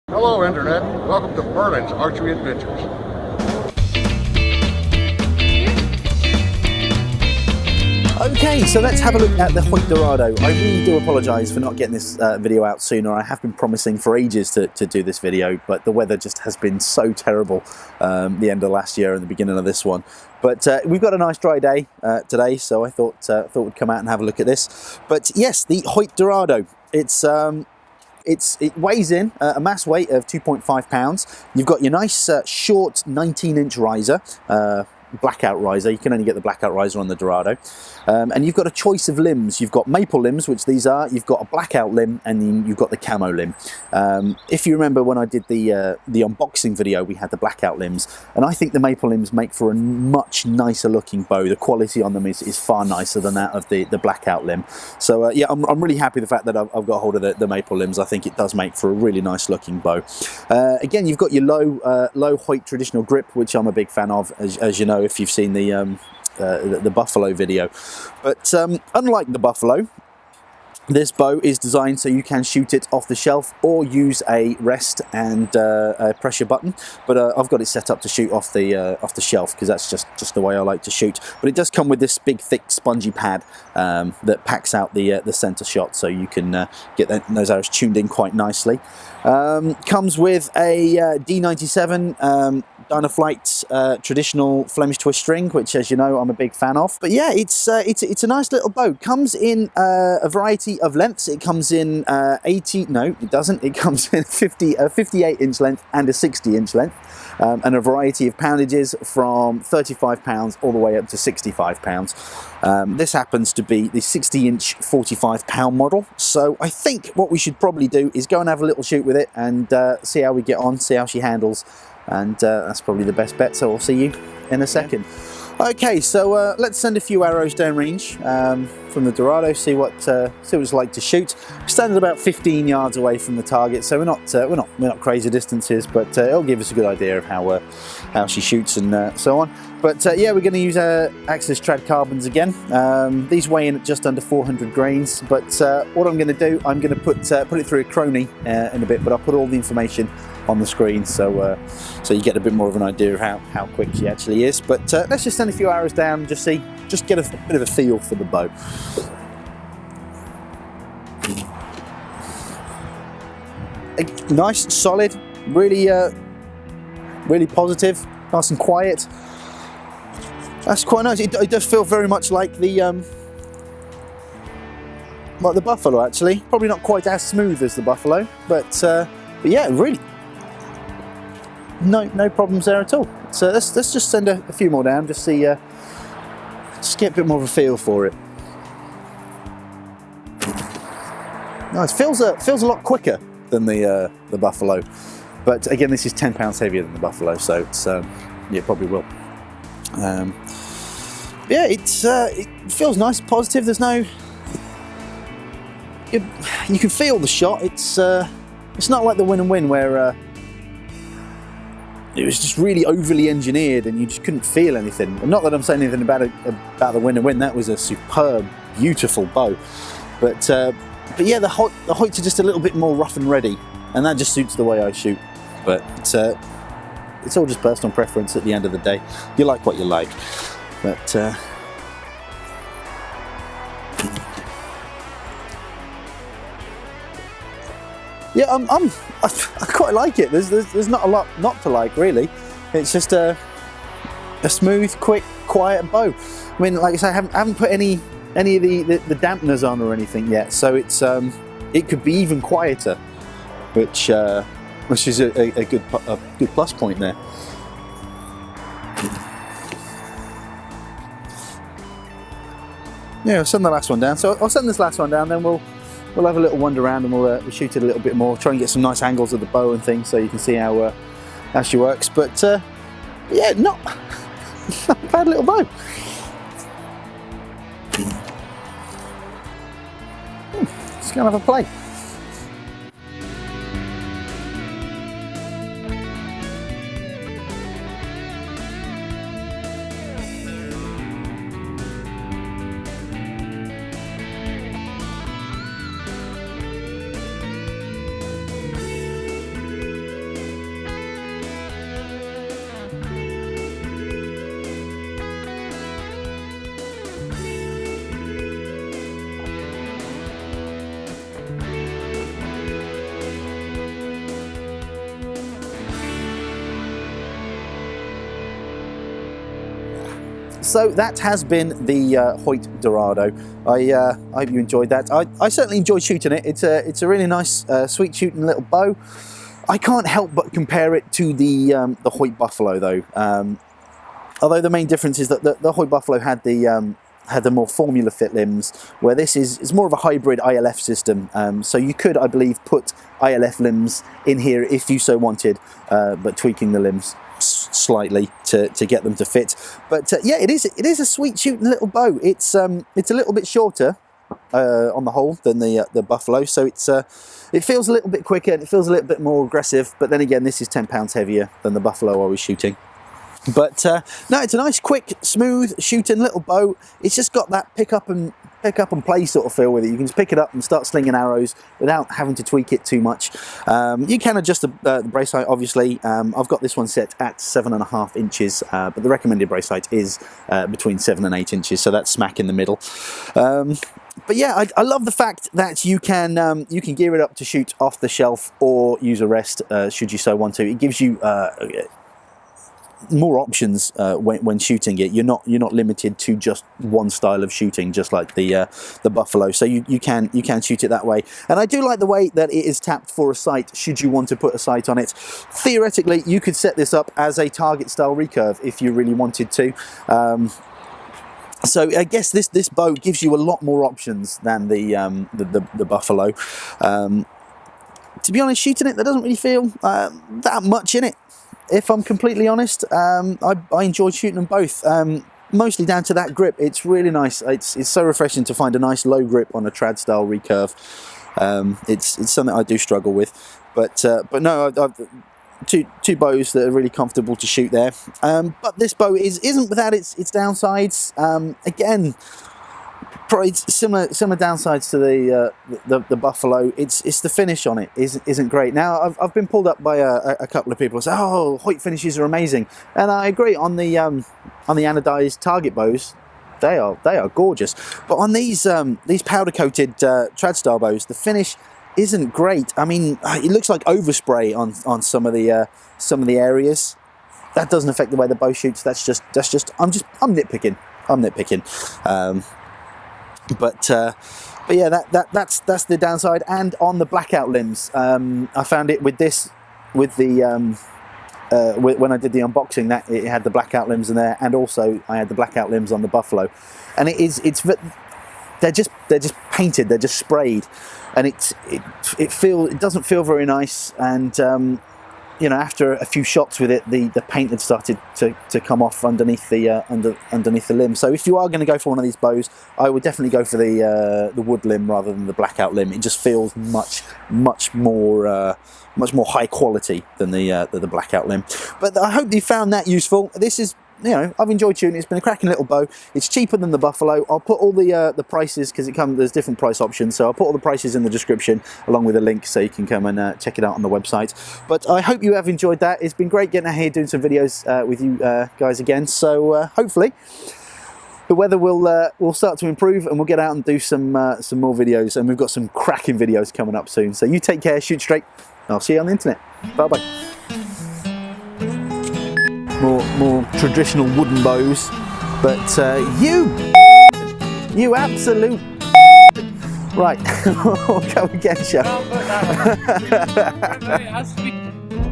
Hello Internet, welcome to Merlin's Archery Adventures. Okay, so let's have a look at the Hoyt Dorado. I really do apologise for not getting this video out sooner. I have been promising for ages to do this video, but the weather just has been so terrible the end of last year and the beginning of this one. But we've got a nice dry day today, so I thought we'd come out and have a look at this. But yes, the Hoyt Dorado. It weighs in a mass weight of 2.5 pounds. You've got your nice short 19-inch riser, blackout riser. You can only get the blackout riser on the Dorado. And you've got a choice of limbs. You've got maple limbs, which these are. You've got a blackout limb, and then you've got the camo limb. If you remember when I did the unboxing video, we had the blackout limbs, and I think the maple limbs make for a much nicer looking bow. The quality on them is far nicer than that of the blackout limb. So yeah, I'm really happy the fact that I've got hold of the maple limbs. I think it does make for a really nice looking bow. Again, you've got your low Hoyt traditional grip, which I'm a big fan of, as you know if you've seen the buffalo video. But unlike the buffalo, this bow is designed so you can shoot it off the shelf or use a rest and a pressure button. But I've got it set up to shoot off the shelf because that's just the way I like to shoot. But it does come with this big, thick, spongy pad that packs out the center shot, so you can get those arrows tuned in quite nicely. Comes with a D97 Dynaflight traditional Flemish twist string, which, as you know, I'm a big fan of. But yeah, it's a nice little bow. Comes in a variety of lengths. It comes in 80. No, it doesn't. It comes in a 58-inch length and a 60-inch length, and a variety of poundages from 35 pounds all the way up to 65 pounds. This happens to be the 60-inch 45-pound model. So I think what we should probably do is go and have a little shoot with it and see how we get on, see how she handles. And that's probably the best bet, so I'll see you in a second. Okay, so let's send a few arrows downrange from the Dorado, see what it's like to shoot. We're standing about 15 yards away from the target, so we're not crazy distances, but it'll give us a good idea of how she shoots and so on. But yeah, we're going to use Axis Trad Carbons again. These weigh in at just under 400 grains. But what I'm going to do, I'm going to put it through a Crony in a bit, but I'll put all the information on the screen so you get a bit more of an idea of how quick she actually is. But let's just send a few arrows down and just get a bit of a feel for the bow. Nice, solid, really positive, nice and quiet. That's quite nice. It does feel very much like the buffalo, actually. Probably not quite as smooth as the buffalo, but yeah, really, no problems there at all. So let's just send a few more down, just see, just get a bit more of a feel for it. Nice. Feels a lot quicker than the buffalo, but again, this is 10 pounds heavier than the buffalo, so it's yeah, probably will. Yeah, it feels nice, positive. There's no, you can feel the shot. It's not like the Win and Win where it was just really overly engineered and you just couldn't feel anything. And not that I'm saying anything about the Win and Win. That was a superb, beautiful bow. But yeah, the Hoyts are just a little bit more rough and ready, and that just suits the way I shoot. But it's all just personal preference at the end of the day. You like what you like. But yeah, I quite like it. There's not a lot not to like, really. It's just a smooth, quick, quiet bow. I mean, like I say, I haven't put any of the dampeners on or anything yet, so it's it could be even quieter, which is a good plus point there. Yeah, I'll send the last one down. So I'll send this last one down, then we'll have a little wander around and we'll shoot it a little bit more, try and get some nice angles of the bow and things, so you can see how she works. But yeah, not a bad little bow. Let's go and have a play. so that has been the Hoyt Dorado. I hope you enjoyed that. I certainly enjoyed shooting it. It's a really nice, sweet shooting little bow. I can't help but compare it to the Hoyt Buffalo though. Although the main difference is that the Hoyt Buffalo had the more formula fit limbs, where this is more of a hybrid ILF system. So you could, I believe, put ILF limbs in here if you so wanted, but tweaking the limbs slightly to get them to fit. But yeah, it is a sweet shooting little bow. It's a little bit shorter on the whole than the Buffalo, so it feels a little bit quicker and it feels a little bit more aggressive. But then again, this is 10 pounds heavier than the Buffalo I was shooting. But no, it's a nice, quick, smooth shooting little bow. It's just got that pick up and play sort of feel with it. You can just pick it up and start slinging arrows without having to tweak it too much. You can adjust the brace height, obviously. I've got this one set at 7.5 inches, but the recommended brace height is between 7 and 8 inches, so that's smack in the middle. But yeah, I love the fact that you can gear it up to shoot off the shelf or use a rest should you so want to. It gives you more options when shooting it. You're not limited to just one style of shooting, just like the Buffalo. So you can shoot it that way. And I do like the way that it is tapped for a sight. Should you want to put a sight on it, theoretically you could set this up as a target style recurve if you really wanted to. So I guess this bow gives you a lot more options than the Buffalo. To be honest, shooting it, there doesn't really feel that much in it. If I'm completely honest, I enjoyed shooting them both, mostly down to that grip. It's really nice. It's so refreshing to find a nice low grip on a trad style recurve. It's something I do struggle with, but no, I've two bows that are really comfortable to shoot there. But this bow isn't without its downsides. Again, probably similar downsides to the Buffalo. It's the finish on it isn't great. Now I've been pulled up by a couple of people who say, "Oh, Hoyt finishes are amazing," and I agree. On the anodized target bows, they are gorgeous. But on these powder coated trad style bows, the finish isn't great. I mean, it looks like overspray on some of the areas. That doesn't affect the way the bow shoots. That's just I'm nitpicking. But yeah, that's the downside. And on the blackout limbs, I found it with the when I did the unboxing, that it had the blackout limbs in there, and also I had the blackout limbs on the Buffalo, and they're just painted, they're just sprayed, and it doesn't feel very nice. And you know, after a few shots with it, the paint had started to come off underneath the underneath the limb. So if you are going to go for one of these bows, I would definitely go for the wood limb rather than the blackout limb. It just feels much more high quality than the blackout limb. But I hope you found that useful. This is, you know, I've enjoyed shooting. It's been a cracking little bow. It's cheaper than the Buffalo. I'll put all the prices, because there's different price options, so I'll put all the prices in the description along with a link so you can come and check it out on the website. But I hope you have enjoyed that. It's been great getting out here doing some videos with you guys again. So hopefully the weather will start to improve and we'll get out and do some more videos, and we've got some cracking videos coming up soon. So you take care, shoot straight. I'll see you on the internet. Bye bye. More traditional wooden bows, but you absolute right. We'll go again, shall we?